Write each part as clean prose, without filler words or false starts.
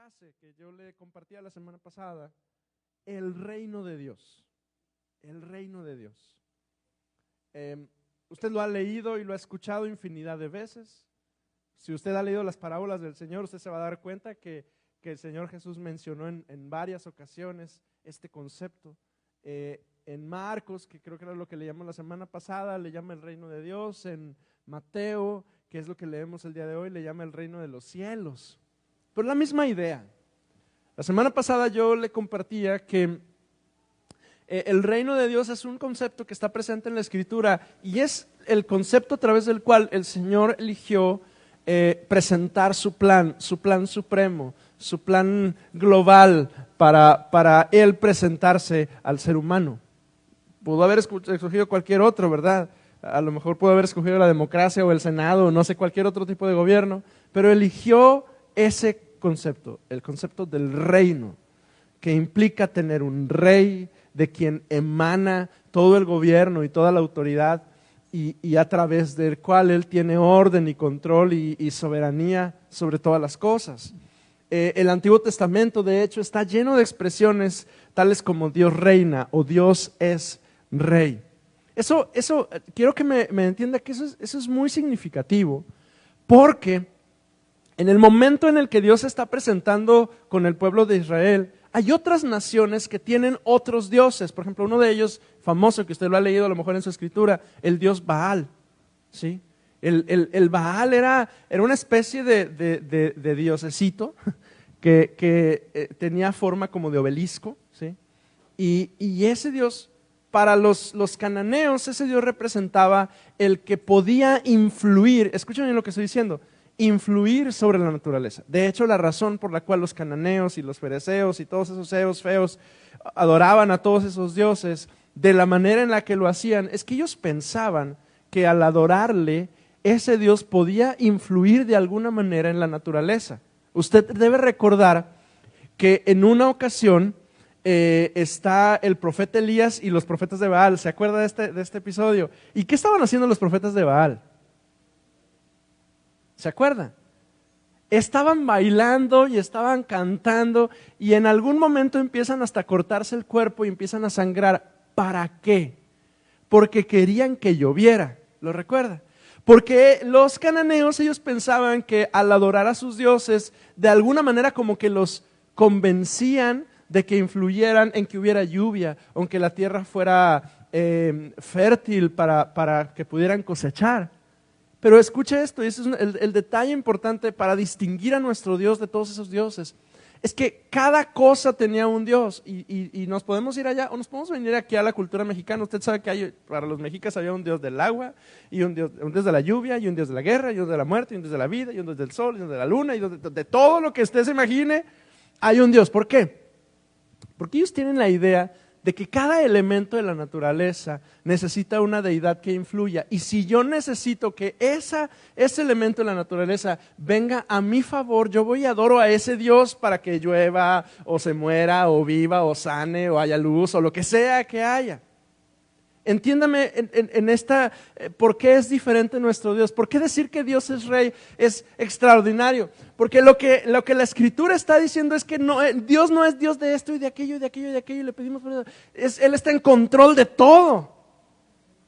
frase que yo le compartía la semana pasada, el reino de Dios. El reino de Dios. Usted lo ha leído y lo ha escuchado infinidad de veces. Si usted ha leído las parábolas del Señor, usted se va a dar cuenta que el Señor Jesús mencionó en varias ocasiones este concepto. En Marcos, que creo que era lo que le llamó la semana pasada, le llama el reino de Dios. En Mateo, que es lo que leemos el día de hoy, le llama el reino de los cielos. Pero la misma idea. La semana pasada yo le compartía que el reino de Dios es un concepto que está presente en la Escritura y es el concepto a través del cual el Señor eligió presentar su plan supremo, su plan global para Él presentarse al ser humano. Pudo haber escogido cualquier otro, ¿verdad? A lo mejor pudo haber escogido la democracia o el Senado, o no sé, cualquier otro tipo de gobierno, pero eligió ese concepto, el concepto del reino, que implica tener un rey de quien emana todo el gobierno y toda la autoridad y a través del cual Él tiene orden y control y soberanía sobre todas las cosas. El Antiguo Testamento, de hecho, está lleno de expresiones tales como Dios reina o Dios es rey. Eso quiero que me entienda que eso es muy significativo, porque en el momento en el que Dios se está presentando con el pueblo de Israel, hay otras naciones que tienen otros dioses. Por ejemplo, uno de ellos, famoso, que usted lo ha leído a lo mejor en su escritura, el dios Baal, ¿sí? El Baal era una especie de diosecito que tenía forma como de obelisco, ¿sí? Y ese dios, para los cananeos, ese dios representaba el que podía influir, escuchen bien lo que estoy diciendo, influir sobre la naturaleza. De hecho, la razón por la cual los cananeos y los fereceos y todos esos eos feos adoraban a todos esos dioses de la manera en la que lo hacían, es que ellos pensaban que al adorarle, ese Dios podía influir de alguna manera en la naturaleza. Usted debe recordar que en una ocasión está el profeta Elías y los profetas de Baal. ¿Se acuerda de este episodio? ¿Y qué estaban haciendo los profetas de Baal? ¿Se acuerdan? Estaban bailando y estaban cantando y en algún momento empiezan hasta a cortarse el cuerpo y empiezan a sangrar. ¿Para qué? Porque querían que lloviera. ¿Lo recuerda? Porque los cananeos, ellos pensaban que al adorar a sus dioses, de alguna manera como que los convencían de que influyeran en que hubiera lluvia, o en que la tierra fuera fértil para que pudieran cosechar. Pero escuche esto, y ese es el detalle importante para distinguir a nuestro Dios de todos esos dioses. Es que cada cosa tenía un Dios y nos podemos ir allá o nos podemos venir aquí a la cultura mexicana. Usted sabe que para los mexicas había un Dios del agua, y un Dios de la lluvia, y un Dios de la guerra, y un Dios de la muerte, y un Dios de la vida, y un Dios del sol, y un Dios de la luna, y de todo lo que usted se imagine, hay un Dios. ¿Por qué? Porque ellos tienen la idea de que cada elemento de la naturaleza necesita una deidad que influya. Y si yo necesito que ese elemento de la naturaleza venga a mi favor, yo voy y adoro a ese Dios para que llueva, o se muera, o viva, o sane, o haya luz, o lo que sea que haya. Entiéndame en esta, ¿por qué es diferente nuestro Dios? ¿Por qué decir que Dios es rey es extraordinario? Porque lo que la Escritura está diciendo es que Dios no es Dios de esto y de aquello y de aquello y de aquello, y le pedimos por eso. Él está en control de todo.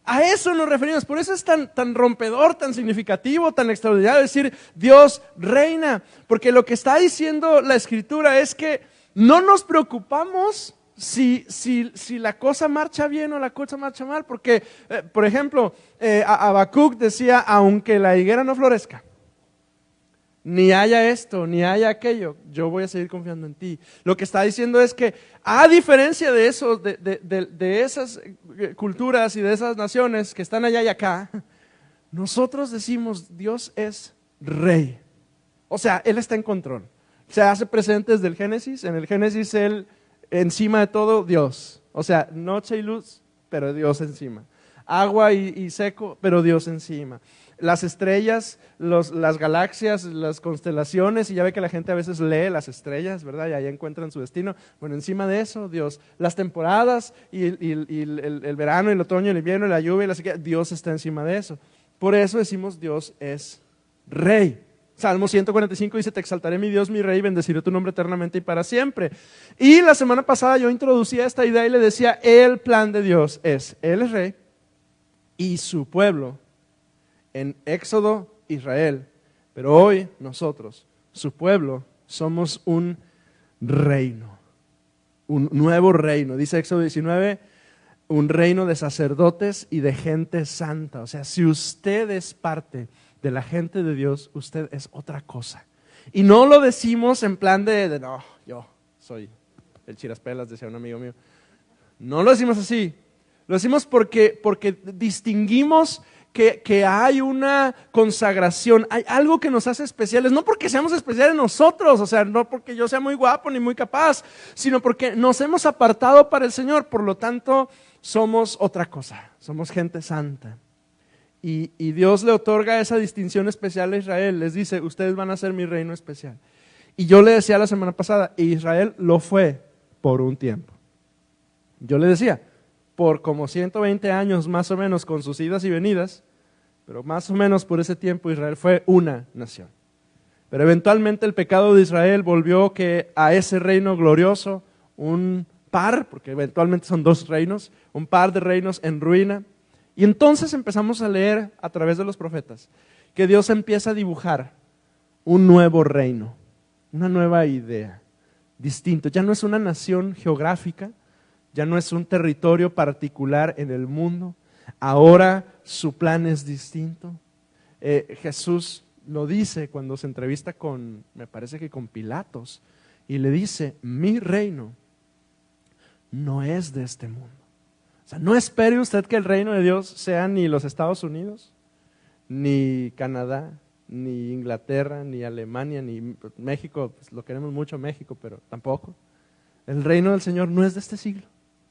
A eso nos referimos, por eso es tan rompedor, tan significativo, tan extraordinario decir Dios reina. Porque lo que está diciendo la Escritura es que no nos preocupamos si la cosa marcha bien o la cosa marcha mal, porque, por ejemplo, Habacuc decía, aunque la higuera no florezca, ni haya esto, ni haya aquello, yo voy a seguir confiando en ti. Lo que está diciendo es que, a diferencia de eso, de esas culturas y de esas naciones que están allá y acá, nosotros decimos, Dios es rey. O sea, Él está en control. Se hace presente desde el Génesis. En el Génesis Él, encima de todo, Dios. O sea, noche y luz, pero Dios encima. Agua y seco, pero Dios encima. Las estrellas, las galaxias, las constelaciones, y ya ve que la gente a veces lee las estrellas, ¿verdad? Y ahí encuentran su destino. Bueno, encima de eso, Dios. Las temporadas, y el verano, el otoño, el invierno, la lluvia y la sequía, Dios está encima de eso. Por eso decimos Dios es rey. Salmo 145 dice, te exaltaré mi Dios, mi Rey, bendeciré tu nombre eternamente y para siempre. Y la semana pasada yo introducía esta idea y le decía, el plan de Dios es, Él es Rey y su pueblo, en Éxodo, Israel. Pero hoy nosotros, su pueblo, somos un reino, un nuevo reino. Dice Éxodo 19, un reino de sacerdotes y de gente santa. O sea, si usted es parte de la gente de Dios, usted es otra cosa. Y no lo decimos en plan de no, yo soy el chiraspelas, decía un amigo mío. No lo decimos así. Lo decimos porque distinguimos que hay una consagración, hay algo que nos hace especiales, no porque seamos especiales nosotros, o sea, no porque yo sea muy guapo ni muy capaz, sino porque nos hemos apartado para el Señor, por lo tanto somos otra cosa, somos gente santa. Y Dios le otorga esa distinción especial a Israel, les dice, ustedes van a ser mi reino especial. Y yo le decía la semana pasada, Israel lo fue por un tiempo. Yo le decía, por como 120 años más o menos con sus idas y venidas, pero más o menos por ese tiempo Israel fue una nación. Pero eventualmente el pecado de Israel volvió a ese reino glorioso, un par, porque eventualmente son dos reinos, un par de reinos en ruina. Y entonces empezamos a leer a través de los profetas que Dios empieza a dibujar un nuevo reino, una nueva idea, distinto. Ya no es una nación geográfica, ya no es un territorio particular en el mundo, ahora su plan es distinto. Jesús lo dice cuando se entrevista me parece que con Pilatos, y le dice, mi reino no es de este mundo. O sea, no espere usted que el reino de Dios sea ni los Estados Unidos, ni Canadá, ni Inglaterra, ni Alemania, ni México, pues lo queremos mucho México, pero tampoco. El reino del Señor no es de este siglo,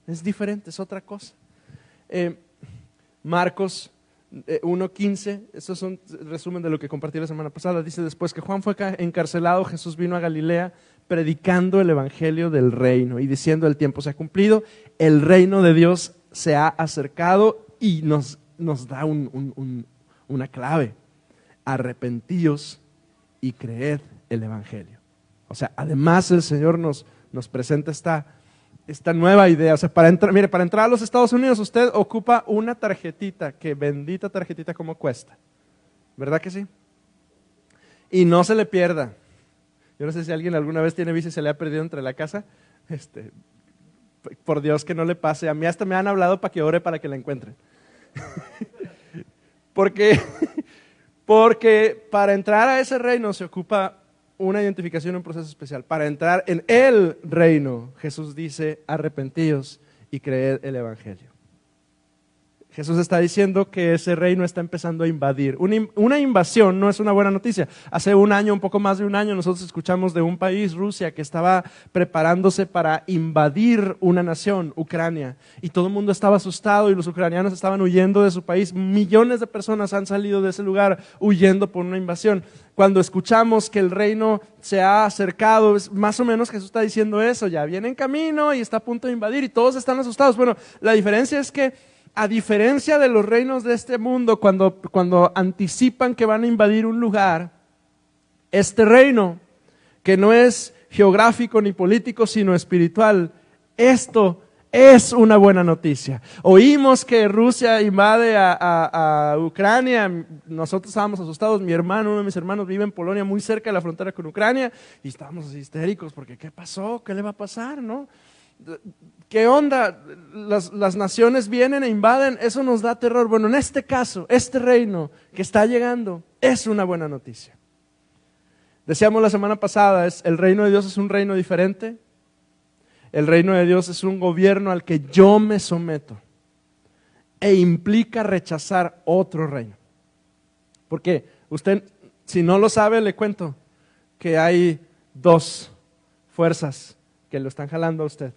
es diferente, es otra cosa. Marcos 1:15, eso es un resumen de lo que compartí la semana pasada, dice, después que Juan fue encarcelado, Jesús vino a Galilea predicando el evangelio del reino y diciendo, el tiempo se ha cumplido, el reino de Dios se ha acercado, y nos da una clave: arrepentíos y creed el evangelio. O sea, además el Señor nos presenta esta nueva idea. O sea, para entrar a los Estados Unidos usted ocupa una tarjetita, que bendita tarjetita como cuesta, ¿verdad que sí? Y no se le pierda. Yo no sé si alguien alguna vez tiene visa y se le ha perdido entre la casa, por Dios que no le pase. A mí hasta me han hablado para que ore para que la encuentren. Porque para entrar a ese reino se ocupa una identificación, un proceso especial. Para entrar en el reino, Jesús dice, arrepentíos y creed el evangelio. Jesús está diciendo que ese reino está empezando a invadir. Una invasión no es una buena noticia. Hace un año, un poco más de un año, nosotros escuchamos de un país, Rusia, que estaba preparándose para invadir una nación, Ucrania. Y todo el mundo estaba asustado y los ucranianos estaban huyendo de su país. Millones de personas han salido de ese lugar huyendo por una invasión. Cuando escuchamos que el reino se ha acercado, más o menos Jesús está diciendo eso, ya viene en camino y está a punto de invadir y todos están asustados. Bueno, la diferencia es que, a diferencia de los reinos de este mundo, cuando anticipan que van a invadir un lugar, este reino, que no es geográfico ni político, sino espiritual, esto es una buena noticia. Oímos que Rusia invade a Ucrania, nosotros estábamos asustados, uno de mis hermanos vive en Polonia, muy cerca de la frontera con Ucrania, y estábamos así histéricos, porque ¿qué pasó? ¿Qué le va a pasar? ¿No? ¿Qué onda? Las naciones vienen e invaden, eso nos da terror. Bueno, en este caso, este reino que está llegando es una buena noticia. Decíamos la semana pasada, el reino de Dios es un reino diferente. El reino de Dios es un gobierno al que yo me someto e implica rechazar otro reino. Porque usted, si no lo sabe, le cuento que hay dos fuerzas que lo están jalando a usted,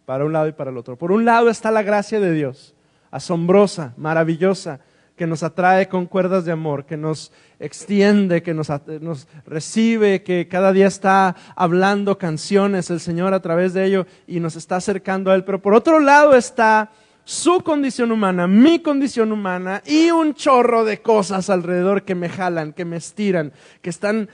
para un lado y para el otro. Por un lado está la gracia de Dios, asombrosa, maravillosa, que nos atrae con cuerdas de amor, que nos extiende, que nos recibe, que cada día está hablando canciones el Señor a través de ello y nos está acercando a Él. Pero por otro lado está su condición humana, mi condición humana y un chorro de cosas alrededor que me jalan, que me estiran, que están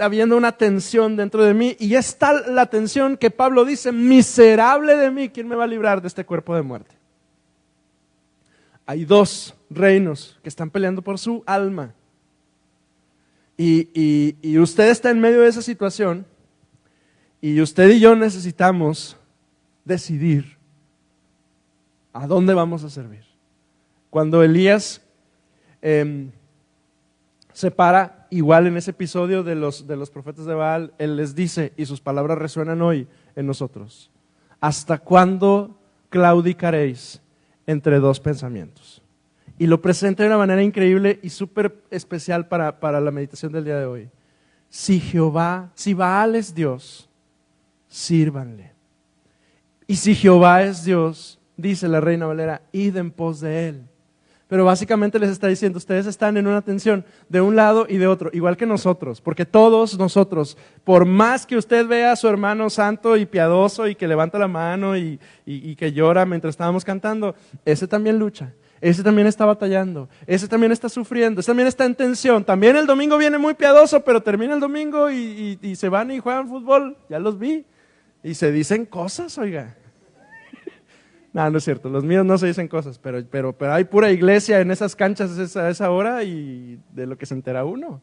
habiendo una tensión dentro de mí. Y es tal la tensión que Pablo dice, miserable de mí, ¿quién me va a librar de este cuerpo de muerte? Hay dos reinos que están peleando por su alma. Y usted está en medio de esa situación y usted y yo necesitamos decidir a dónde vamos a servir. Cuando Elías se para, igual en ese episodio de los profetas de Baal, él les dice, y sus palabras resuenan hoy en nosotros: ¿hasta cuándo claudicaréis entre dos pensamientos? Y lo presenta de una manera increíble y súper especial para la meditación del día de hoy. Si Baal es Dios, sírvanle. Y si Jehová es Dios, dice la Reina Valera, id en pos de él. Pero básicamente les está diciendo, ustedes están en una tensión de un lado y de otro, igual que nosotros, porque todos nosotros, por más que usted vea a su hermano santo y piadoso y que levanta la mano y que llora mientras estábamos cantando, ese también lucha. Ese también está batallando, ese también está sufriendo, ese también está en tensión. También el domingo viene muy piadoso, pero termina el domingo y se van y juegan fútbol, ya los vi. Y se dicen cosas, oiga. No, no es cierto, los míos no se dicen cosas, pero hay pura iglesia en esas canchas a esa hora y de lo que se entera uno.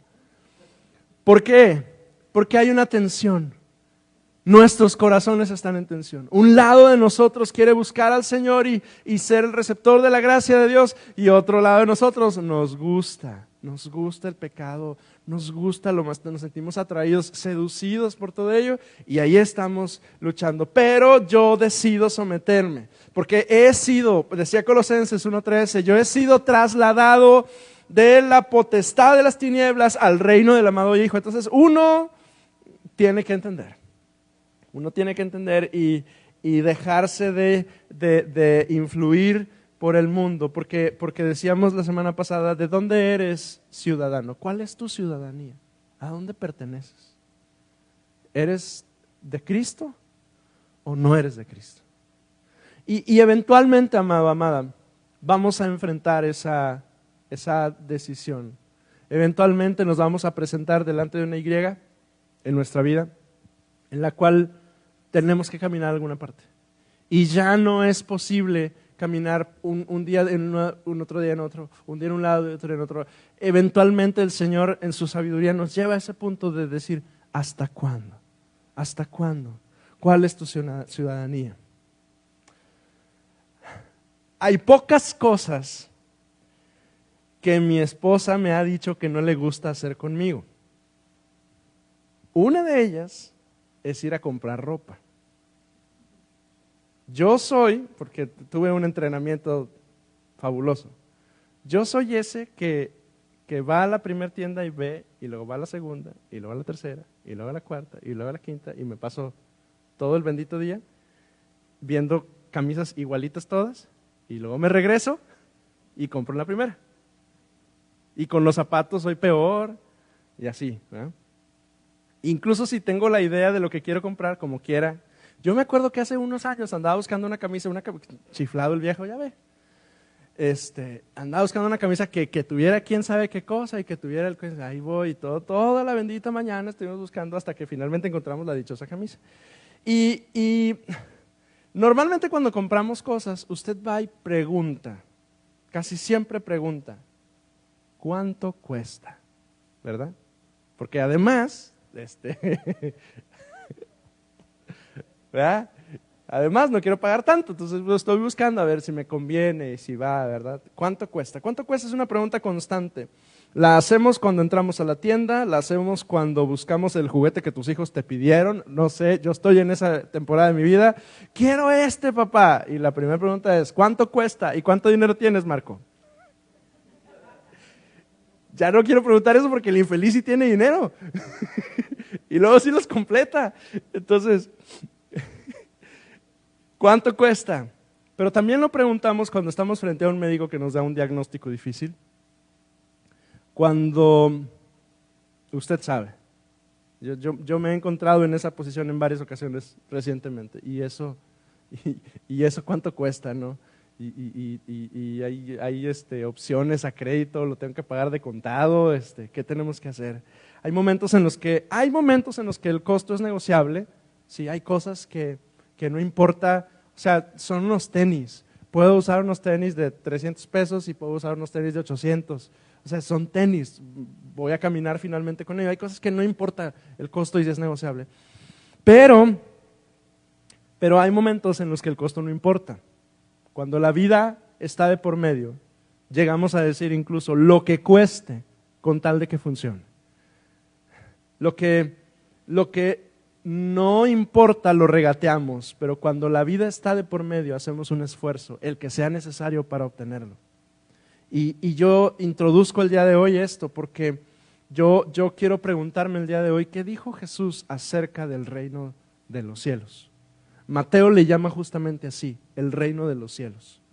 ¿Por qué? Porque hay una tensión. Nuestros corazones están en tensión. Un lado de nosotros quiere buscar al Señor y ser el receptor de la gracia de Dios, y otro lado de nosotros nos gusta el pecado, nos gusta lo más, nos sentimos atraídos, seducidos por todo ello, y ahí estamos luchando. Pero yo decido someterme, porque decía Colosenses 1:13, yo he sido trasladado de la potestad de las tinieblas al reino del amado Hijo. Entonces uno tiene que entender. Uno tiene que entender y dejarse de influir por el mundo, porque decíamos la semana pasada, ¿de dónde eres ciudadano? ¿Cuál es tu ciudadanía? ¿A dónde perteneces? ¿Eres de Cristo o no eres de Cristo? Y eventualmente, amado, amada, vamos a enfrentar esa decisión. Eventualmente nos vamos a presentar delante de una Y en nuestra vida, en la cual tenemos que caminar a alguna parte. Y ya no es posible caminar un día en un otro día en otro, un día en un lado y otro en otro. Eventualmente el Señor en su sabiduría nos lleva a ese punto de decir, ¿hasta cuándo? ¿Hasta cuándo? ¿Cuál es tu ciudadanía? Hay pocas cosas que mi esposa me ha dicho que no le gusta hacer conmigo. Una de ellas es ir a comprar ropa. Yo soy, porque tuve un entrenamiento fabuloso, yo soy ese que va a la primera tienda y ve, y luego va a la segunda, y luego a la tercera, y luego a la cuarta, y luego a la quinta, y me paso todo el bendito día viendo camisas igualitas todas, y luego me regreso y compro la primera. Y con los zapatos soy peor, y así, ¿verdad? Incluso si tengo la idea de lo que quiero comprar, como quiera. Yo me acuerdo que hace unos años andaba buscando una camisa, chiflado el viejo, ya ve. Andaba buscando una camisa que tuviera quién sabe qué cosa y que tuviera ahí voy y toda la bendita mañana estuvimos buscando hasta que finalmente encontramos la dichosa camisa. Y normalmente cuando compramos cosas, usted va y pregunta, casi siempre pregunta, ¿cuánto cuesta? ¿Verdad? Porque además, ¿verdad? Además no quiero pagar tanto, entonces lo estoy buscando a ver si me conviene, si va, ¿verdad? ¿Cuánto cuesta? ¿Cuánto cuesta? Es una pregunta constante. La hacemos cuando entramos a la tienda, la hacemos cuando buscamos el juguete que tus hijos te pidieron, no sé, yo estoy en esa temporada de mi vida, quiero papá, y la primera pregunta es, ¿cuánto cuesta? ¿Y cuánto dinero tienes, Marco? Ya no quiero preguntar eso porque el infeliz sí tiene dinero y luego sí los completa. Entonces, ¿cuánto cuesta? Pero también lo preguntamos cuando estamos frente a un médico que nos da un diagnóstico difícil. Cuando usted sabe, yo me he encontrado en esa posición en varias ocasiones recientemente, y eso cuánto cuesta, ¿no? y hay opciones a crédito, lo tengo que pagar de contado, ¿qué tenemos que hacer? Hay momentos en los que el costo es negociable, sí, hay cosas que no importa, o sea, son unos tenis, puedo usar unos tenis de 300 pesos y puedo usar unos tenis de 800, o sea, son tenis, voy a caminar finalmente con ellos, hay cosas que no importa el costo y es negociable, pero hay momentos en los que el costo no importa. Cuando la vida está de por medio, llegamos a decir incluso lo que cueste con tal de que funcione. Lo que no importa lo regateamos, pero cuando la vida está de por medio hacemos un esfuerzo, el que sea necesario para obtenerlo. Y yo introduzco el día de hoy esto porque yo quiero preguntarme el día de hoy, ¿qué dijo Jesús acerca del reino de los cielos? Mateo le llama justamente así, el reino de los cielos.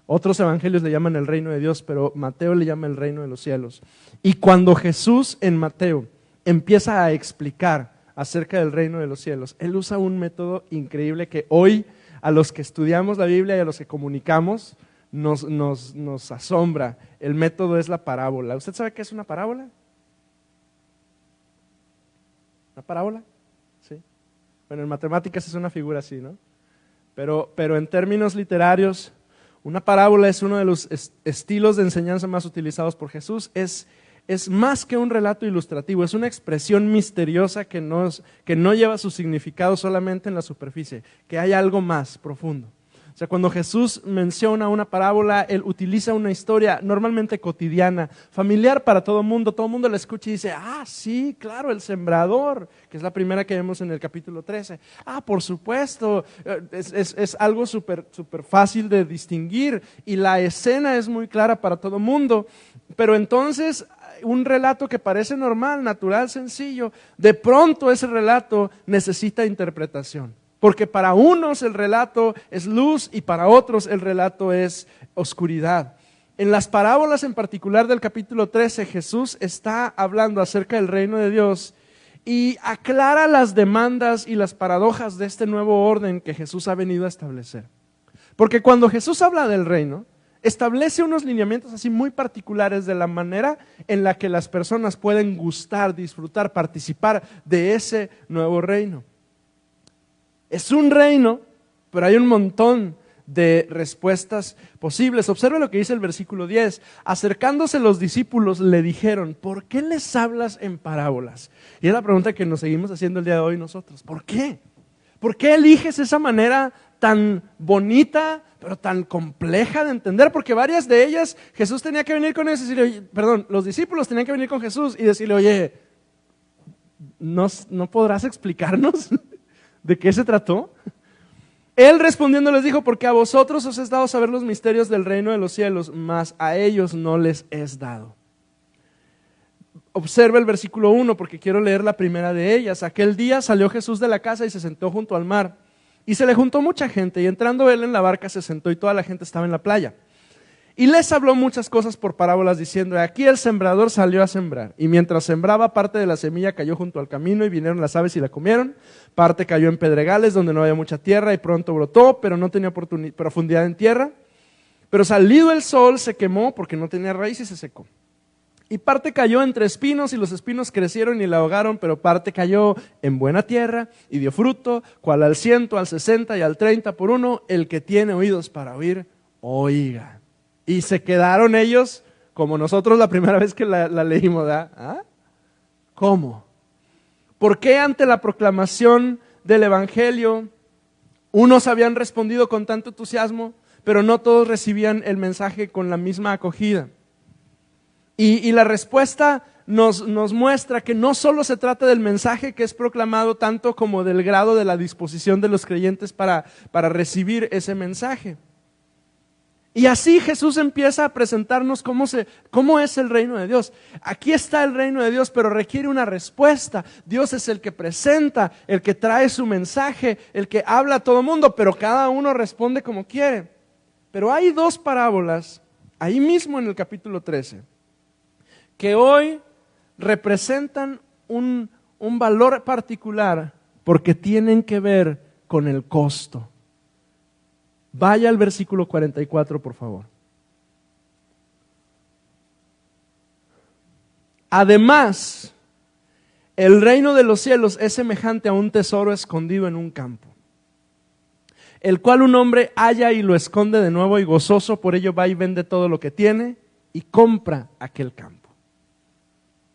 Otros evangelios le llaman el reino de Dios, pero Mateo le llama el reino de los cielos. Y cuando Jesús en Mateo empieza a explicar acerca del reino de los cielos, él usa un método increíble que hoy a los que estudiamos la Biblia y a los que comunicamos nos asombra. El método es la parábola. ¿Usted sabe qué es una parábola? ¿Una parábola? Sí. Bueno, en matemáticas es una figura así, ¿no? Pero en términos literarios, una parábola es uno de los estilos de enseñanza más utilizados por Jesús. Es más que un relato ilustrativo, es una expresión misteriosa que no lleva su significado solamente en la superficie, que hay algo más profundo. O sea, cuando Jesús menciona una parábola, él utiliza una historia normalmente cotidiana, familiar para todo el mundo la escucha y dice, sí, claro, el sembrador, que es la primera que vemos en el capítulo 13. Por supuesto, es algo súper fácil de distinguir y la escena es muy clara para todo el mundo, pero entonces un relato que parece normal, natural, sencillo, de pronto ese relato necesita interpretación. Porque para unos el relato es luz y para otros el relato es oscuridad. En las parábolas en particular del capítulo 13, Jesús está hablando acerca del reino de Dios y aclara las demandas y las paradojas de este nuevo orden que Jesús ha venido a establecer. Porque cuando Jesús habla del reino, establece unos lineamientos así muy particulares de la manera en la que las personas pueden gustar, disfrutar, participar de ese nuevo reino. Es un reino, pero hay un montón de respuestas posibles. Observe lo que dice el versículo 10. Acercándose los discípulos le dijeron, ¿por qué les hablas en parábolas? Y es la pregunta que nos seguimos haciendo el día de hoy nosotros. ¿Por qué? ¿Por qué eliges esa manera tan bonita, pero tan compleja de entender? Porque varias de ellas, Jesús tenía que venir con ellos y decirle, los discípulos tenían que venir con Jesús y decirle, oye, ¿no podrás explicarnos de qué se trató? Él respondiendo les dijo, porque a vosotros os es dado saber los misterios del reino de los cielos, mas a ellos no les es dado. Observa el versículo 1 porque quiero leer la primera de ellas. Aquel día salió Jesús de la casa y se sentó junto al mar. Y se le juntó mucha gente y entrando él en la barca se sentó y toda la gente estaba en la playa. Y les habló muchas cosas por parábolas diciendo, aquí el sembrador salió a sembrar. Y mientras sembraba, parte de la semilla cayó junto al camino y vinieron las aves y la comieron. Parte cayó en pedregales donde no había mucha tierra y pronto brotó, pero no tenía profundidad en tierra. Pero salido el sol se quemó porque no tenía raíz y se secó. Y parte cayó entre espinos y los espinos crecieron y la ahogaron, pero parte cayó en buena tierra y dio fruto, cual al 100, al 60 y al 30 por uno. El que tiene oídos para oír, oiga. Y se quedaron ellos, como nosotros la primera vez que la leímos, ¿ah? ¿Cómo? ¿Por qué ante la proclamación del Evangelio unos habían respondido con tanto entusiasmo, pero no todos recibían el mensaje con la misma acogida? Y la respuesta nos muestra que no solo se trata del mensaje que es proclamado, tanto como del grado de la disposición de los creyentes para recibir ese mensaje. Y así Jesús empieza a presentarnos cómo es el reino de Dios. Aquí está el reino de Dios, pero requiere una respuesta. Dios es el que presenta, el que trae su mensaje, el que habla a todo mundo, pero cada uno responde como quiere. Pero hay dos parábolas, ahí mismo en el capítulo 13, que hoy representan un valor particular porque tienen que ver con el costo. Vaya al versículo 44, por favor. Además, el reino de los cielos es semejante a un tesoro escondido en un campo, el cual un hombre halla y lo esconde de nuevo, y gozoso por ello va y vende todo lo que tiene y compra aquel campo.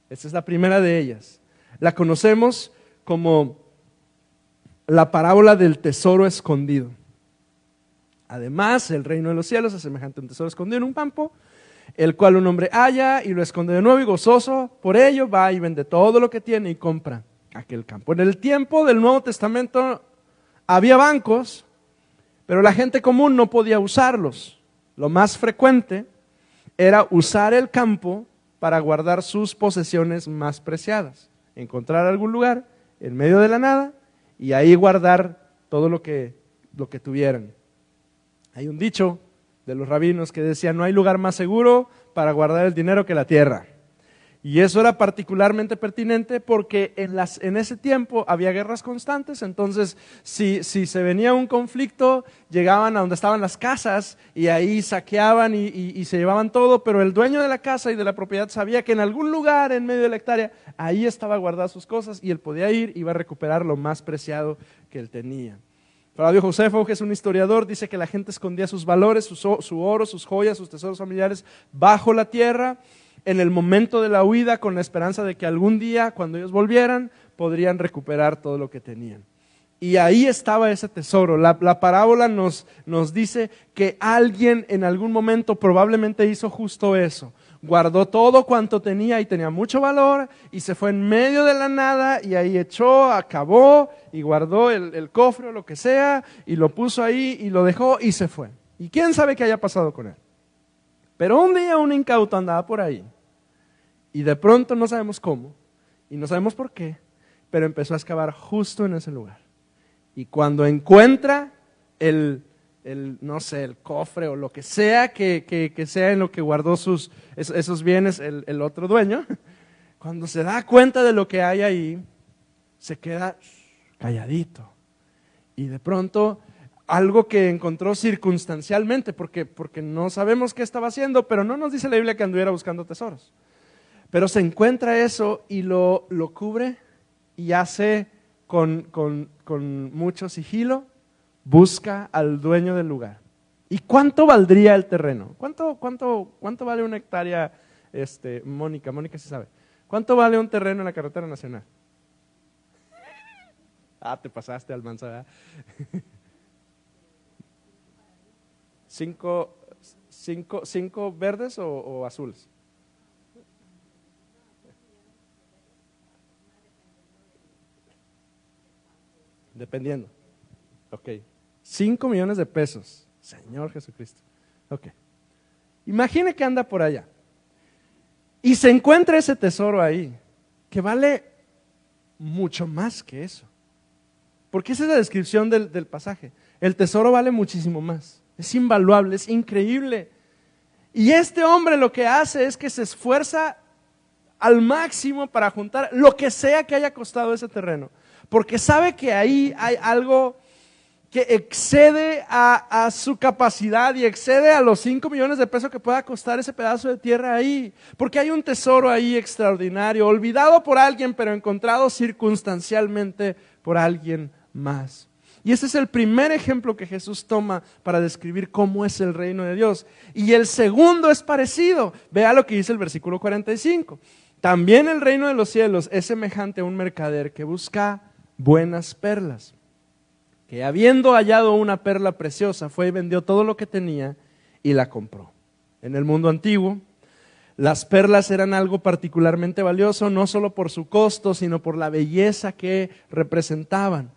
Esta es la primera de ellas. La conocemos como la parábola del tesoro escondido. Además, el reino de los cielos es semejante a un tesoro escondido en un campo, el cual un hombre halla y lo esconde de nuevo, y gozoso por ello va y vende todo lo que tiene y compra aquel campo. En el tiempo del Nuevo Testamento había bancos, pero la gente común no podía usarlos. Lo más frecuente era usar el campo para guardar sus posesiones más preciadas. Encontrar algún lugar en medio de la nada y ahí guardar todo lo que tuvieran. Hay un dicho de los rabinos que decía: no hay lugar más seguro para guardar el dinero que la tierra. Y eso era particularmente pertinente porque en ese tiempo había guerras constantes. Entonces si se venía un conflicto, llegaban a donde estaban las casas y ahí saqueaban y se llevaban todo, pero el dueño de la casa y de la propiedad sabía que en algún lugar en medio de la hectárea ahí estaba guardadas sus cosas, y él podía ir, iba a recuperar lo más preciado que él tenía. Flavio Josefo, que es un historiador, dice que la gente escondía sus valores, su oro, sus joyas, sus tesoros familiares bajo la tierra en el momento de la huida, con la esperanza de que algún día, cuando ellos volvieran, podrían recuperar todo lo que tenían. Y ahí estaba ese tesoro. La parábola nos dice que alguien en algún momento probablemente hizo justo eso. Guardó todo cuanto tenía y tenía mucho valor, y se fue en medio de la nada y ahí echó, acabó y guardó el cofre o lo que sea y lo puso ahí y lo dejó y se fue. Y quién sabe qué haya pasado con él. Pero un día un incauto andaba por ahí y de pronto, no sabemos cómo y no sabemos por qué, pero empezó a excavar justo en ese lugar. Y cuando encuentra el cofre o lo que sea que sea en lo que guardó esos bienes el otro dueño, cuando se da cuenta de lo que hay ahí, se queda calladito. Y de pronto, algo que encontró circunstancialmente, porque no sabemos qué estaba haciendo, pero no nos dice la Biblia que anduviera buscando tesoros. Pero se encuentra eso y lo cubre y hace con mucho sigilo, busca al dueño del lugar. ¿Y cuánto valdría el terreno? ¿Cuánto vale una hectárea, Mónica sí sabe? ¿Cuánto vale un terreno en la carretera nacional? Te pasaste, Almanza, ¿verdad? ¿Cinco verdes o azules? Dependiendo. Ok. 5 millones de pesos. Señor Jesucristo. Ok. Imagine que anda por allá y se encuentra ese tesoro ahí, que vale mucho más que eso. Porque esa es la descripción del pasaje. El tesoro vale muchísimo más. Es invaluable, es increíble. Y este hombre lo que hace es que se esfuerza al máximo para juntar lo que sea que haya costado ese terreno. Porque sabe que ahí hay algo que excede a su capacidad y excede a los 5 millones de pesos que pueda costar ese pedazo de tierra ahí. Porque hay un tesoro ahí extraordinario, olvidado por alguien, pero encontrado circunstancialmente por alguien más. Y ese es el primer ejemplo que Jesús toma para describir cómo es el reino de Dios. Y el segundo es parecido. Vea lo que dice el versículo 45. También el reino de los cielos es semejante a un mercader que busca buenas perlas, que habiendo hallado una perla preciosa, fue y vendió todo lo que tenía y la compró. En el mundo antiguo, las perlas eran algo particularmente valioso, no solo por su costo, sino por la belleza que representaban.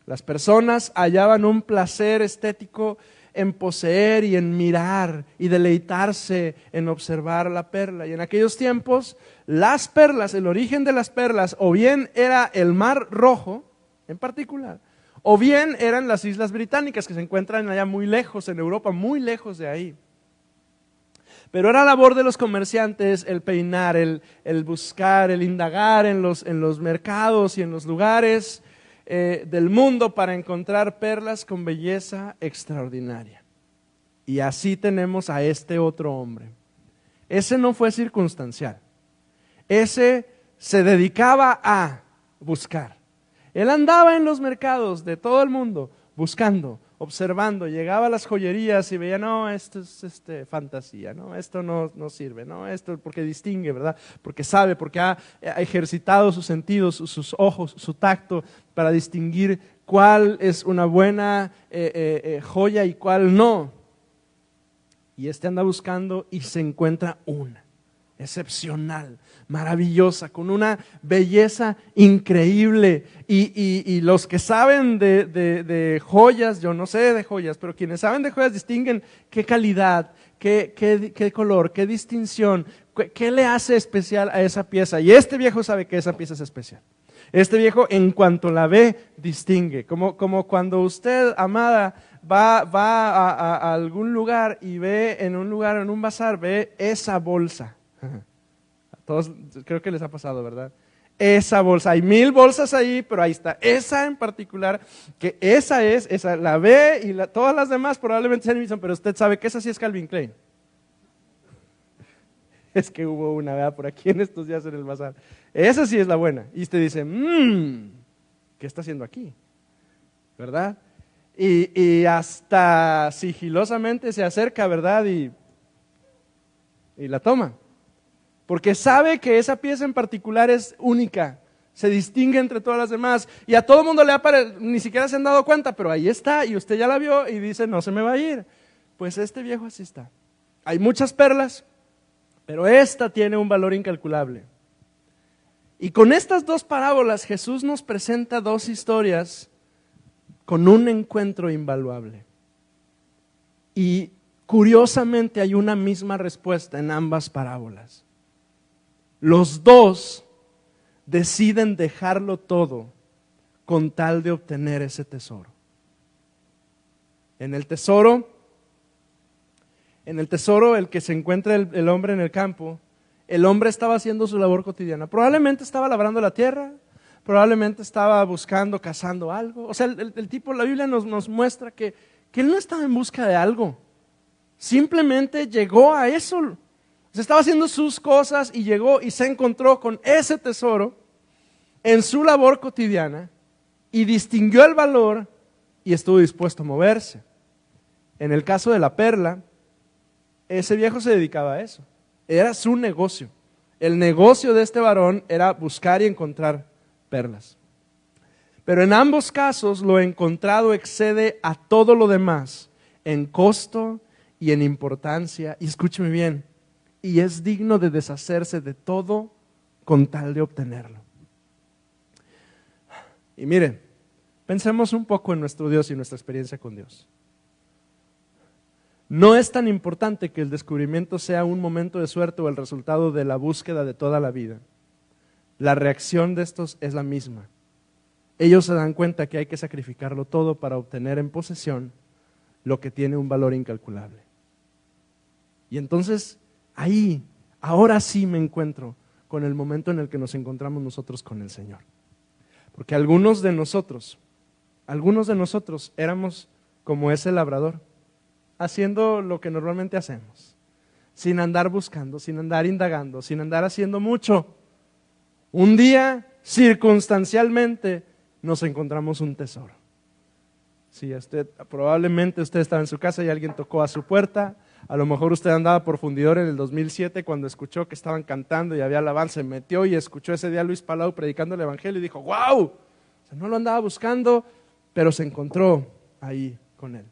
Las personas hallaban un placer estético en poseer y en mirar y deleitarse en observar la perla. Y en aquellos tiempos, las perlas, el origen de las perlas, o bien era el Mar Rojo en particular, o bien eran las Islas Británicas, que se encuentran allá muy lejos, en Europa, muy lejos de ahí. Pero era labor de los comerciantes el peinar, el buscar, el indagar en los mercados y en los lugares del mundo para encontrar perlas con belleza extraordinaria. Y así tenemos a este otro hombre. Ese no fue circunstancial. Ese se dedicaba a buscar. Él andaba en los mercados de todo el mundo buscando, observando, llegaba a las joyerías y veía, no, esto es fantasía, no, esto no sirve, no, esto porque distingue, ¿verdad? Porque sabe, porque ha ejercitado sus sentidos, sus ojos, su tacto para distinguir cuál es una buena joya y cuál no. Y anda buscando y se encuentra una excepcional, maravillosa, con una belleza increíble. Y los que saben de joyas, yo no sé de joyas, pero quienes saben de joyas distinguen qué calidad, qué color, qué distinción, qué le hace especial a esa pieza. Y este viejo sabe que esa pieza es especial. Este viejo, en cuanto la ve, distingue. Como cuando usted, amada, va a algún lugar y ve en un bazar, ve esa bolsa. A todos creo que les ha pasado, ¿verdad? Esa bolsa, hay 1000 bolsas ahí, pero ahí está esa en particular, que esa la ve y todas las demás probablemente sean mismas, pero usted sabe que esa sí es Calvin Klein. Es que hubo una, ¿verdad? Por aquí en estos días en el bazar. Esa sí es la buena. Y usted dice, ¿qué está haciendo aquí? ¿Verdad? Y hasta sigilosamente se acerca, ¿verdad? Y la toma. Porque sabe que esa pieza en particular es única, se distingue entre todas las demás. Y a todo el mundo ni siquiera se han dado cuenta, pero ahí está, y usted ya la vio y dice, no se me va a ir. Pues este viejo así está. Hay muchas perlas, pero esta tiene un valor incalculable. Y con estas dos parábolas Jesús nos presenta dos historias con un encuentro invaluable. Y curiosamente hay una misma respuesta en ambas parábolas. Los dos deciden dejarlo todo con tal de obtener ese tesoro. En el tesoro, el que se encuentra el hombre en el campo, el hombre estaba haciendo su labor cotidiana. Probablemente estaba labrando la tierra, probablemente estaba buscando, cazando algo. O sea, el tipo, la Biblia nos muestra que él no estaba en busca de algo. Simplemente llegó a eso. Se estaba haciendo sus cosas y llegó y se encontró con ese tesoro en su labor cotidiana y distinguió el valor y estuvo dispuesto a moverse. En el caso de la perla, ese viejo se dedicaba a eso. Era su negocio. El negocio de este varón era buscar y encontrar perlas. Pero en ambos casos lo encontrado excede a todo lo demás en costo y en importancia. Y escúcheme bien, y es digno de deshacerse de todo con tal de obtenerlo. Y mire, pensemos un poco en nuestro Dios y nuestra experiencia con Dios. No es tan importante que el descubrimiento sea un momento de suerte o el resultado de la búsqueda de toda la vida. La reacción de estos es la misma. Ellos se dan cuenta que hay que sacrificarlo todo para obtener en posesión lo que tiene un valor incalculable. Y entonces, ahora sí me encuentro con el momento en el que nos encontramos nosotros con el Señor. Porque algunos de nosotros éramos como ese labrador, haciendo lo que normalmente hacemos, sin andar buscando, sin andar indagando, sin andar haciendo mucho. Un día, circunstancialmente, nos encontramos un tesoro. Sí, probablemente usted estaba en su casa y alguien tocó a su puerta. A lo mejor usted andaba por Fundidor en el 2007 cuando escuchó que estaban cantando y había alabanza, se metió y escuchó ese día a Luis Palau predicando el evangelio y dijo, ¡wow! O sea, no lo andaba buscando, pero se encontró ahí con él.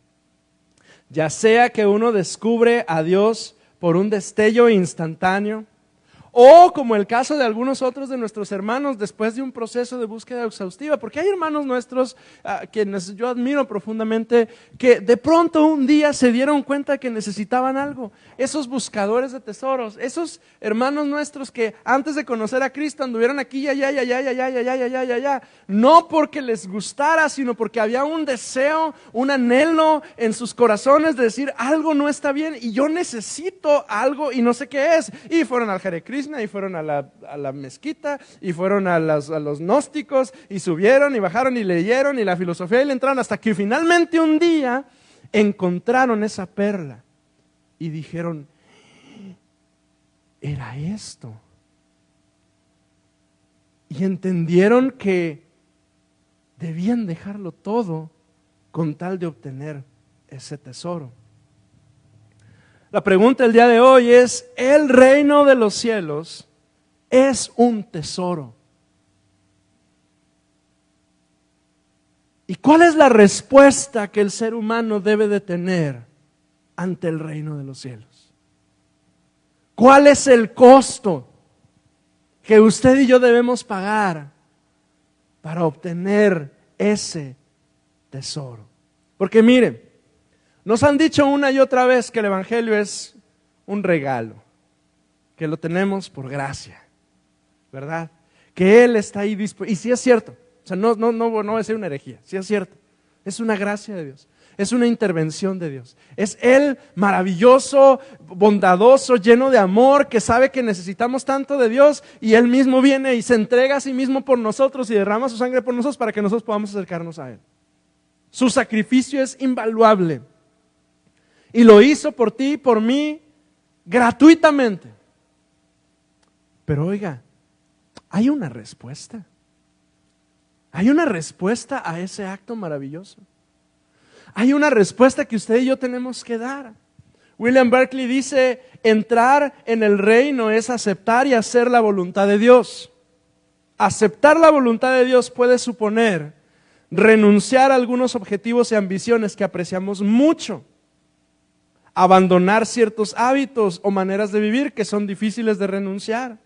Ya sea que uno descubre a Dios por un destello instantáneo, o como el caso de algunos otros de nuestros hermanos después de un proceso de búsqueda exhaustiva, porque hay hermanos nuestros quienes yo admiro profundamente, que de pronto un día se dieron cuenta que necesitaban algo. Esos buscadores de tesoros, esos hermanos nuestros que antes de conocer a Cristo anduvieron aquí y allá, no porque les gustara, sino porque había un deseo, un anhelo en sus corazones de decir algo no está bien y yo necesito algo y no sé qué es. Y fueron al Hare Krishna, y fueron a la mezquita, y fueron a los gnósticos, y subieron y bajaron y leyeron y la filosofía y le entraron, hasta que finalmente un día encontraron esa perla y dijeron, era esto. Y entendieron que debían dejarlo todo con tal de obtener ese tesoro. La pregunta del día de hoy es, ¿el reino de los cielos es un tesoro? ¿Y cuál es la respuesta que el ser humano debe de tener ante el reino de los cielos? ¿Cuál es el costo que usted y yo debemos pagar para obtener ese tesoro? Porque mire, nos han dicho una y otra vez que el Evangelio es un regalo, que lo tenemos por gracia, ¿verdad? Que Él está ahí disponible. Y sí es cierto, o sea, no va a ser una herejía, sí es cierto. Es una gracia de Dios, es una intervención de Dios. Es Él maravilloso, bondadoso, lleno de amor, que sabe que necesitamos tanto de Dios y Él mismo viene y se entrega a sí mismo por nosotros y derrama su sangre por nosotros para que nosotros podamos acercarnos a Él. Su sacrificio es invaluable y lo hizo por ti y por mí gratuitamente. Pero oiga, hay una respuesta. Hay una respuesta a ese acto maravilloso. Hay una respuesta que usted y yo tenemos que dar. William Barclay dice, entrar en el reino es aceptar y hacer la voluntad de Dios. Aceptar la voluntad de Dios puede suponer renunciar a algunos objetivos y ambiciones que apreciamos mucho, abandonar ciertos hábitos o maneras de vivir que son difíciles de renunciar.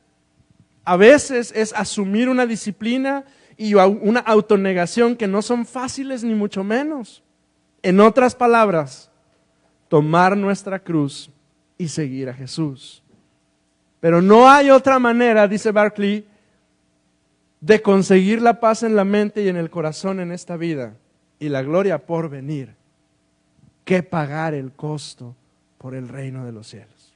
A veces es asumir una disciplina y una autonegación que no son fáciles ni mucho menos. En otras palabras, tomar nuestra cruz y seguir a Jesús. Pero no hay otra manera, dice Barclay, de conseguir la paz en la mente y en el corazón en esta vida y la gloria por venir, que pagar el costo por el reino de los cielos.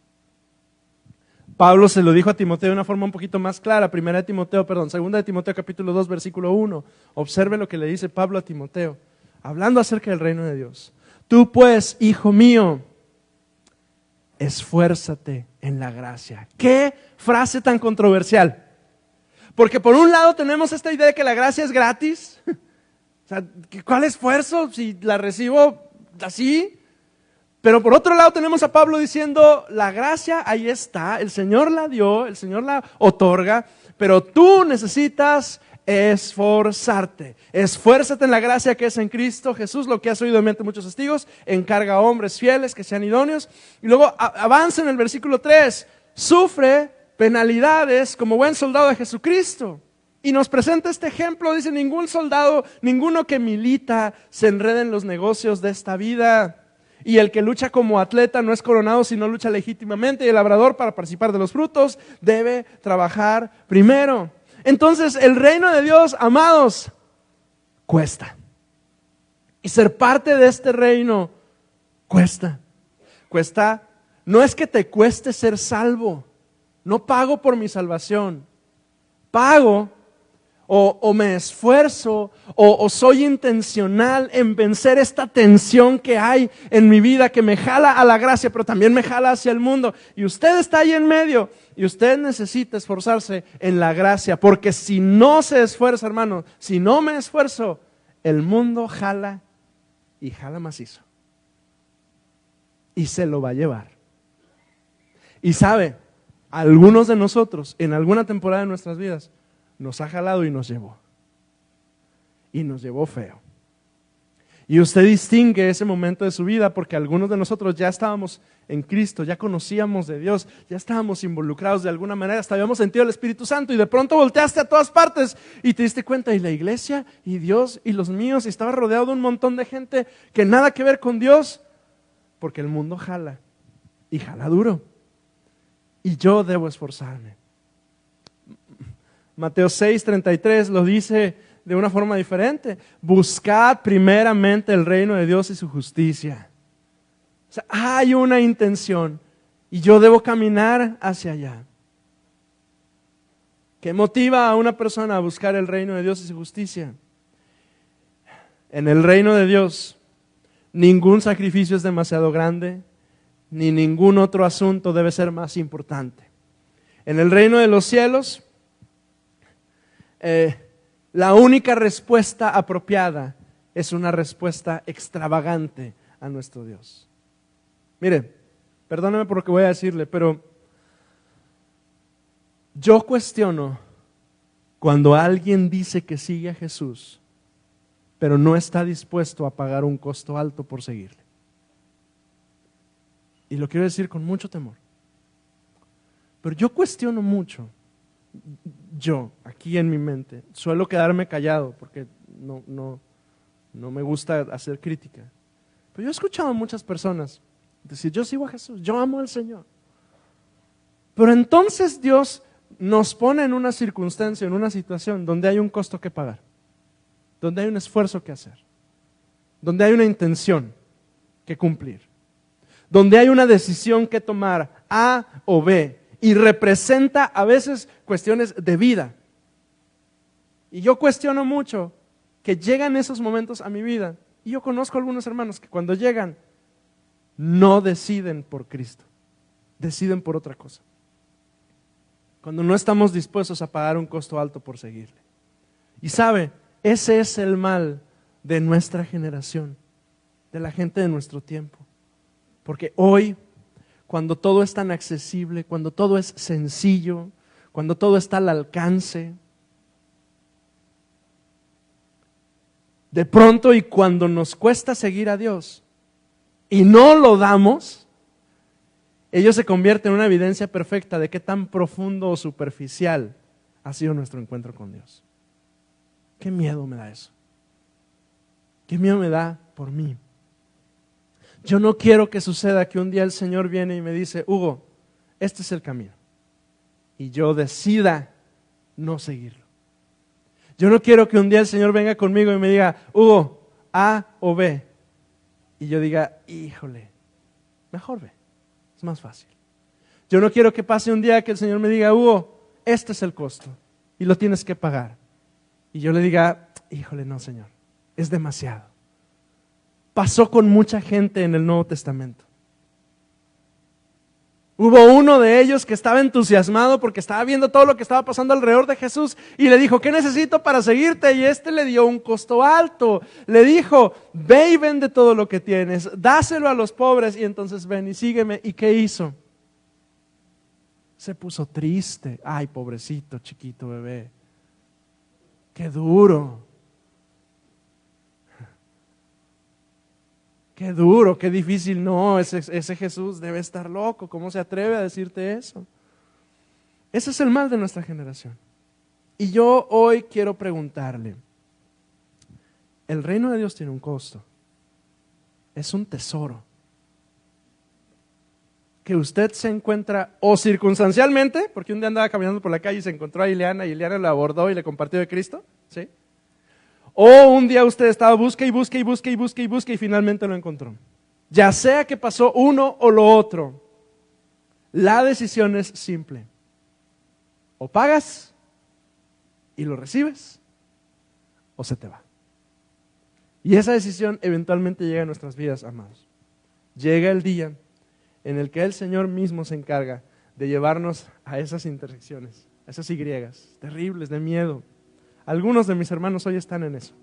Pablo se lo dijo a Timoteo de una forma un poquito más clara, 2 de Timoteo capítulo 2 versículo 1. Observe lo que le dice Pablo a Timoteo, hablando acerca del reino de Dios. Tú pues, hijo mío, esfuérzate en la gracia. ¿Qué frase tan controversial? Porque por un lado tenemos esta idea de que la gracia es gratis. O sea, ¿cuál esfuerzo si la recibo así? Pero por otro lado tenemos a Pablo diciendo, la gracia ahí está, el Señor la dio, el Señor la otorga, pero tú necesitas esforzarte. Esfuérzate en la gracia que es en Cristo Jesús, lo que has oído en mente muchos testigos, encarga a hombres fieles que sean idóneos. Y luego avanza en el versículo 3, sufre penalidades como buen soldado de Jesucristo. Y nos presenta este ejemplo, dice, ningún soldado, ninguno que milita se enreda en los negocios de esta vida. Y el que lucha como atleta no es coronado, sino lucha legítimamente. Y el labrador, para participar de los frutos, debe trabajar primero. Entonces, el reino de Dios, amados, cuesta. Y ser parte de este reino cuesta. Cuesta, no es que te cueste ser salvo. No pago por mi salvación. Pago o me esfuerzo o soy intencional en vencer esta tensión que hay en mi vida que me jala a la gracia pero también me jala hacia el mundo, y usted está ahí en medio y usted necesita esforzarse en la gracia, porque si no se esfuerza, hermano, si no me esfuerzo, el mundo jala y jala macizo y se lo va a llevar. Y sabe, algunos de nosotros en alguna temporada de nuestras vidas nos ha jalado y nos llevó. Y nos llevó feo. Y usted distingue ese momento de su vida porque algunos de nosotros ya estábamos en Cristo, ya conocíamos de Dios, ya estábamos involucrados de alguna manera, hasta habíamos sentido el Espíritu Santo y de pronto volteaste a todas partes y te diste cuenta, y la iglesia, y Dios, y los míos, y estaba rodeado de un montón de gente que nada que ver con Dios, porque el mundo jala, y jala duro. Y yo debo esforzarme. Mateo 6:33 lo dice de una forma diferente. Buscad primeramente el reino de Dios y su justicia. O sea, hay una intención y yo debo caminar hacia allá. ¿Qué motiva a una persona a buscar el reino de Dios y su justicia? En el reino de Dios Ningún sacrificio es demasiado grande, ni ningún otro asunto debe ser más importante. En el reino de los cielos, la única respuesta apropiada es una respuesta extravagante a nuestro Dios. Mire, perdóneme por lo que voy a decirle, pero yo cuestiono cuando alguien dice que sigue a Jesús, pero no está dispuesto a pagar un costo alto por seguirle. Y lo quiero decir con mucho temor. Pero yo cuestiono mucho, yo, aquí en mi mente, suelo quedarme callado porque no me gusta hacer crítica. Pero yo he escuchado a muchas personas decir, yo sigo a Jesús, yo amo al Señor. Pero entonces Dios nos pone en una circunstancia, en una situación donde hay un costo que pagar, donde hay un esfuerzo que hacer, donde hay una intención que cumplir, donde hay una decisión que tomar, A o B, y representa a veces cuestiones de vida. Y yo cuestiono mucho que llegan esos momentos a mi vida, y yo conozco a algunos hermanos que cuando llegan no deciden por Cristo, deciden por otra cosa. Cuando no estamos dispuestos a pagar un costo alto por seguirle. Y sabe, ese es el mal de nuestra generación, de la gente de nuestro tiempo. Porque hoy, cuando todo es tan accesible, cuando todo es sencillo, cuando todo está al alcance, de pronto y cuando nos cuesta seguir a Dios y no lo damos, ello se convierte en una evidencia perfecta de qué tan profundo o superficial ha sido nuestro encuentro con Dios. Qué miedo me da eso. Qué miedo me da por mí. Yo no quiero que suceda que un día el Señor viene y me dice, Hugo, este es el camino. Y yo decida no seguirlo. Yo no quiero que un día el Señor venga conmigo y me diga, Hugo, A o B. Y yo diga, híjole, mejor B. Es más fácil. Yo no quiero que pase un día que el Señor me diga, Hugo, este es el costo y lo tienes que pagar. Y yo le diga, híjole, no, Señor, es demasiado. Pasó con mucha gente en el Nuevo Testamento. Hubo uno de ellos que estaba entusiasmado porque estaba viendo todo lo que estaba pasando alrededor de Jesús y le dijo, ¿qué necesito para seguirte? Y este le dio un costo alto. Le dijo, ve y vende todo lo que tienes, dáselo a los pobres y entonces ven y sígueme. ¿Y qué hizo? Se puso triste. Ay, pobrecito, chiquito bebé. Qué duro. Qué duro, qué difícil. No, ese Jesús debe estar loco. ¿Cómo se atreve a decirte eso? Ese es el mal de nuestra generación. Y yo hoy quiero preguntarle, el reino de Dios tiene un costo. Es un tesoro que usted se encuentra o circunstancialmente, porque un día andaba caminando por la calle y se encontró a Ileana y Ileana la abordó y le compartió de Cristo, ¿sí? O un día usted estaba busca y finalmente lo encontró. Ya sea que pasó uno o lo otro, la decisión es simple. O pagas y lo recibes, o se te va. Y esa decisión eventualmente llega a nuestras vidas, amados. Llega el día en el que el Señor mismo se encarga de llevarnos a esas intersecciones, a esas Y terribles, de miedo. Algunos de mis hermanos hoy están en eso.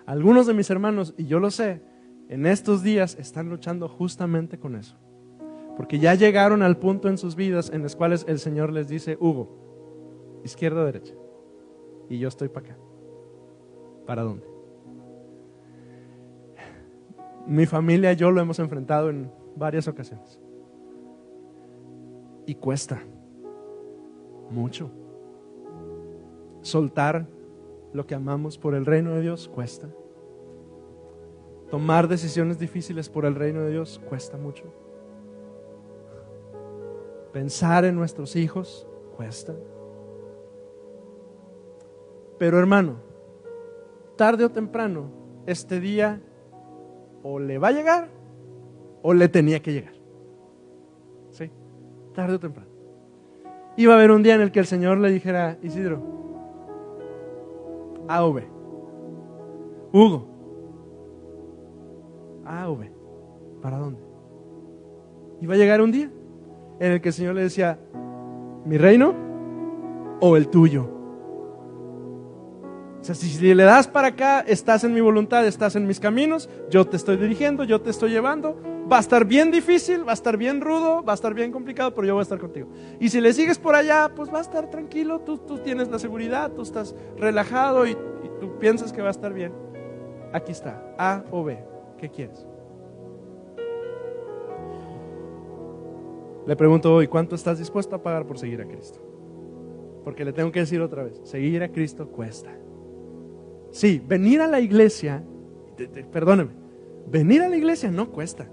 Algunos de mis hermanos, y yo lo sé, en estos días están luchando justamente con eso. Porque ya llegaron al punto en sus vidas en los cuales el Señor les dice, Hugo, izquierda o derecha. Y yo estoy para acá. ¿Para dónde? Mi familia y yo lo hemos enfrentado en varias ocasiones. Y cuesta mucho. Soltar lo que amamos por el reino de Dios cuesta. Tomar decisiones difíciles por el reino de Dios cuesta mucho. Pensar en nuestros hijos cuesta. Pero hermano, tarde o temprano, este día o le va a llegar o le tenía que llegar. ¿Sí? Tarde o temprano. Iba a haber un día en el que el Señor le dijera, Isidro, A o B. Hugo, A o B. ¿Para dónde? Iba a llegar un día en el que el Señor le decía, ¿mi reino o el tuyo? O sea, si le das para acá, estás en mi voluntad, estás en mis caminos, yo te estoy dirigiendo, yo te estoy llevando. Va a estar bien difícil, va a estar bien rudo, va a estar bien complicado, pero yo voy a estar contigo. Y si le sigues por allá, pues va a estar tranquilo, tú tienes la seguridad, tú estás relajado y tú piensas que va a estar bien. Aquí está, A o B, ¿qué quieres? Le pregunto hoy, ¿cuánto estás dispuesto a pagar por seguir a Cristo? Porque le tengo que decir otra vez, seguir a Cristo cuesta. Sí, venir a la iglesia, perdóneme, venir a la iglesia no cuesta.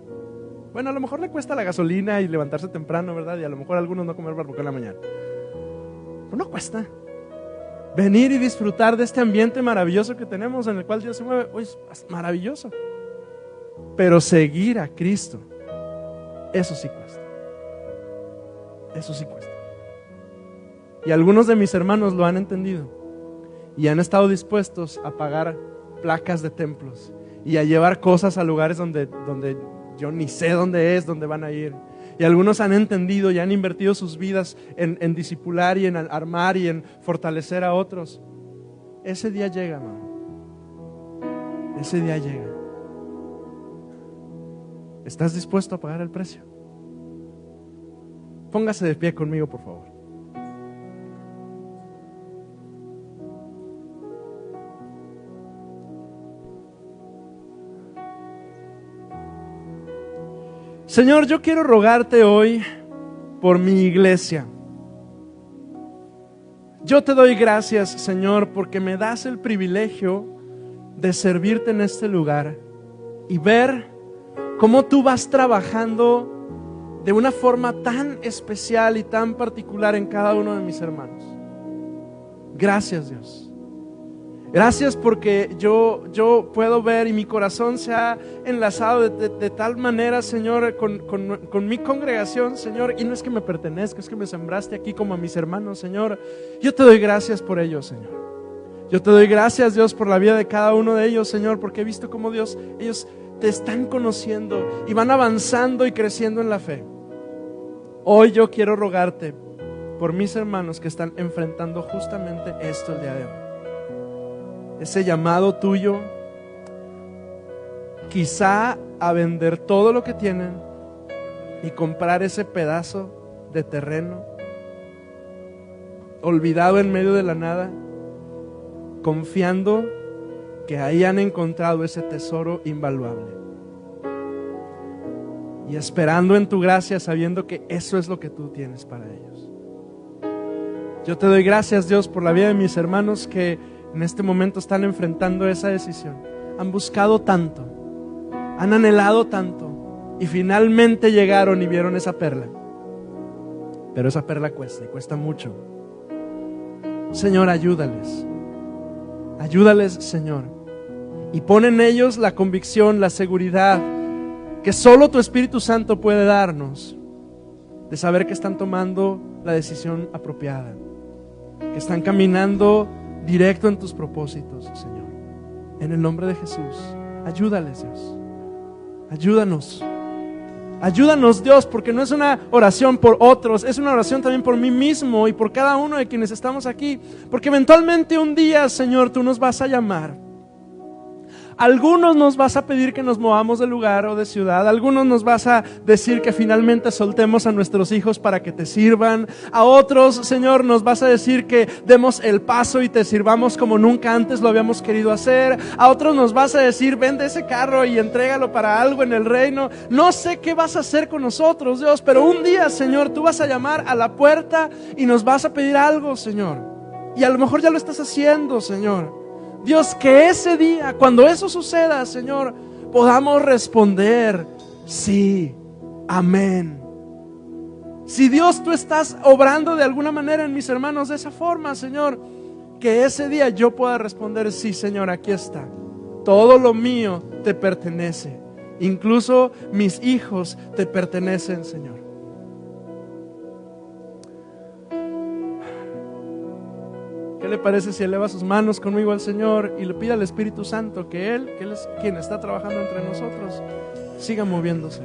Bueno, a lo mejor le cuesta la gasolina y levantarse temprano, ¿verdad? Y a lo mejor a algunos no comer barbacoa en la mañana. Pero no cuesta. Venir y disfrutar de este ambiente maravilloso que tenemos, en el cual Dios se mueve, hoy es maravilloso. Pero seguir a Cristo, eso sí cuesta. Eso sí cuesta. Y algunos de mis hermanos lo han entendido y han estado dispuestos a pagar placas de templos y a llevar cosas a lugares donde yo ni sé dónde van a ir. Y algunos han entendido y han invertido sus vidas en discipular y en armar y en fortalecer a otros. Ese día llega, hermano. Ese día llega. ¿Estás dispuesto a pagar el precio? Póngase de pie conmigo, por favor. Señor, yo quiero rogarte hoy por mi iglesia. Yo te doy gracias, Señor, porque me das el privilegio de servirte en este lugar y ver cómo tú vas trabajando de una forma tan especial y tan particular en cada uno de mis hermanos. Gracias, Dios. Gracias porque yo puedo ver y mi corazón se ha enlazado de tal manera, Señor, con mi congregación, Señor. Y no es que me pertenezca, es que me sembraste aquí como a mis hermanos, Señor. Yo te doy gracias por ellos, Señor. Yo te doy gracias, Dios, por la vida de cada uno de ellos, Señor, porque he visto cómo, Dios, ellos te están conociendo y van avanzando y creciendo en la fe. Hoy yo quiero rogarte por mis hermanos que están enfrentando justamente esto el día de hoy. Ese llamado tuyo, quizá a vender todo lo que tienen y comprar ese pedazo de terreno olvidado en medio de la nada, confiando que ahí han encontrado ese tesoro invaluable y esperando en tu gracia, sabiendo que eso es lo que tú tienes para ellos. Yo te doy gracias, Dios, por la vida de mis hermanos que en este momento están enfrentando esa decisión. Han buscado tanto, han anhelado tanto y finalmente llegaron y vieron esa perla. Pero esa perla cuesta y cuesta mucho. Señor, ayúdales. Ayúdales, Señor. Y pon en ellos la convicción, la seguridad que solo tu Espíritu Santo puede darnos, de saber que están tomando la decisión apropiada, que están caminando directo en tus propósitos, Señor. En el nombre de Jesús, ayúdales, Dios. Ayúdanos. Ayúdanos, Dios, porque no es una oración por otros, es una oración también por mí mismo y por cada uno de quienes estamos aquí. Porque eventualmente un día, Señor, tú nos vas a llamar. Algunos nos vas a pedir que nos movamos de lugar o de ciudad. Algunos nos vas a decir que finalmente soltemos a nuestros hijos para que te sirvan. A otros, Señor, nos vas a decir que demos el paso y te sirvamos como nunca antes lo habíamos querido hacer. A otros nos vas a decir, vende ese carro y entrégalo para algo en el reino. No sé qué vas a hacer con nosotros, Dios, pero un día, Señor, tú vas a llamar a la puerta y nos vas a pedir algo, Señor. Y a lo mejor ya lo estás haciendo, Señor. Dios, que ese día, cuando eso suceda, Señor, podamos responder, sí, amén. Si Dios, tú estás obrando de alguna manera en mis hermanos de esa forma, Señor, que ese día yo pueda responder, sí, Señor, aquí está. Todo lo mío te pertenece. Incluso mis hijos te pertenecen, ¿Qué le parece si eleva sus manos conmigo al Señor y le pide al Espíritu Santo que Él es quien está trabajando entre nosotros, siga moviéndose?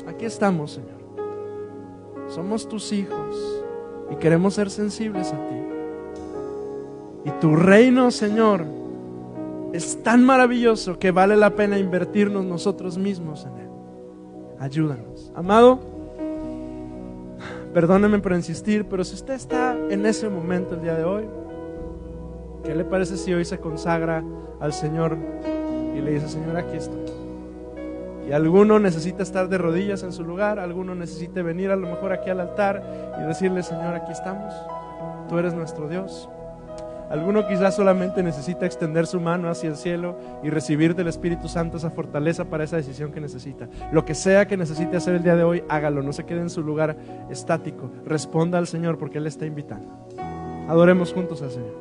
Aquí estamos, Señor. Somos tus hijos y queremos ser sensibles a ti. Y tu reino, Señor, es tan maravilloso que vale la pena invertirnos nosotros mismos en él. Ayúdanos. Amado, perdóneme por insistir, pero si usted está en ese momento el día de hoy, ¿qué le parece si hoy se consagra al Señor y le dice: Señor, aquí estoy? Y alguno necesita estar de rodillas en su lugar, alguno necesita venir a lo mejor aquí al altar y decirle: Señor, aquí estamos, tú eres nuestro Dios. Alguno quizás solamente necesita extender su mano hacia el cielo y recibir del Espíritu Santo esa fortaleza para esa decisión que necesita. Lo que sea que necesite hacer el día de hoy, hágalo, no se quede en su lugar estático. Responda al Señor porque Él está invitando. Adoremos juntos al Señor.